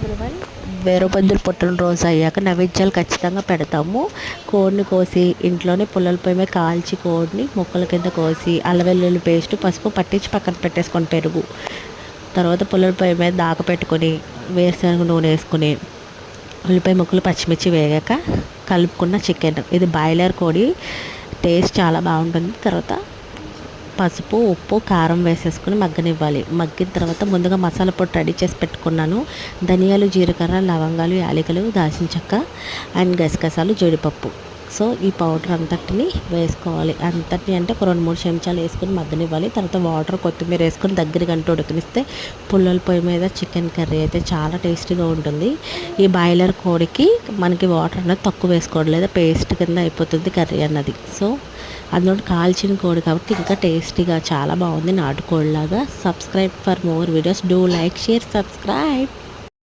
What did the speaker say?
everyone. వేరుపందులు పుట్టినరోజు అయ్యాక నైవేద్యాలు ఖచ్చితంగా పెడతాము. కోడిని కోసి ఇంట్లోనే పుల్లల పొయ్యి మీద కాల్చి కోడిని ముక్కల కింద కోసి అల్లం వెల్లుల్లి పేస్ట్ పసుపు పట్టించి పక్కన పెట్టేసుకొని పెరుగు తర్వాత పుల్లల పొయ్యి మీద దాక పెట్టుకొని వేరుశనగ నూనె వేసుకుని ఉల్లిపాయ ముక్కలు పచ్చిమిర్చి వేగాక కలుపుకున్న చికెన్, ఇది బాయిలర్ కోడి, టేస్ట్ చాలా బాగుంటుంది. తర్వాత పసుపు ఉప్పు కారం వేసేసుకుని మగ్గనివ్వాలి. మగ్గిన తర్వాత ముందుగా మసాలా పొడి రెడీ చేసి పెట్టుకున్నాను. ధనియాలు జీలకర్ర లవంగాలు యాలకులు దాల్చిన చెక్క అండ్ గసగసాలు జీడిపప్పు. సో ఈ పౌడర్ అంతటిని వేసుకోవాలి. అంతటిని అంటే ఒక 2-3 చెంచాలు వేసుకొని మగ్గనివ్వాలి. తర్వాత వాటర్ కొత్తిమీర వేసుకొని దగ్గర గంట ఉడకనిస్తే పుల్లల పొయ్యి మీద చికెన్ కర్రీ అయితే చాలా టేస్టీగా ఉంటుంది. ఈ బాయిలర్ కోడికి మనకి వాటర్ అనేది తక్కువ వేసుకోవడం లేదా పేస్ట్ కింద అయిపోతుంది కర్రీ అన్నది. సో అందులో కాల్చిన కోడి కాబట్టి ఇంకా టేస్టీగా చాలా బాగుంది నాటుకోడిలాగా. Subscribe for more videos. Do like share subscribe.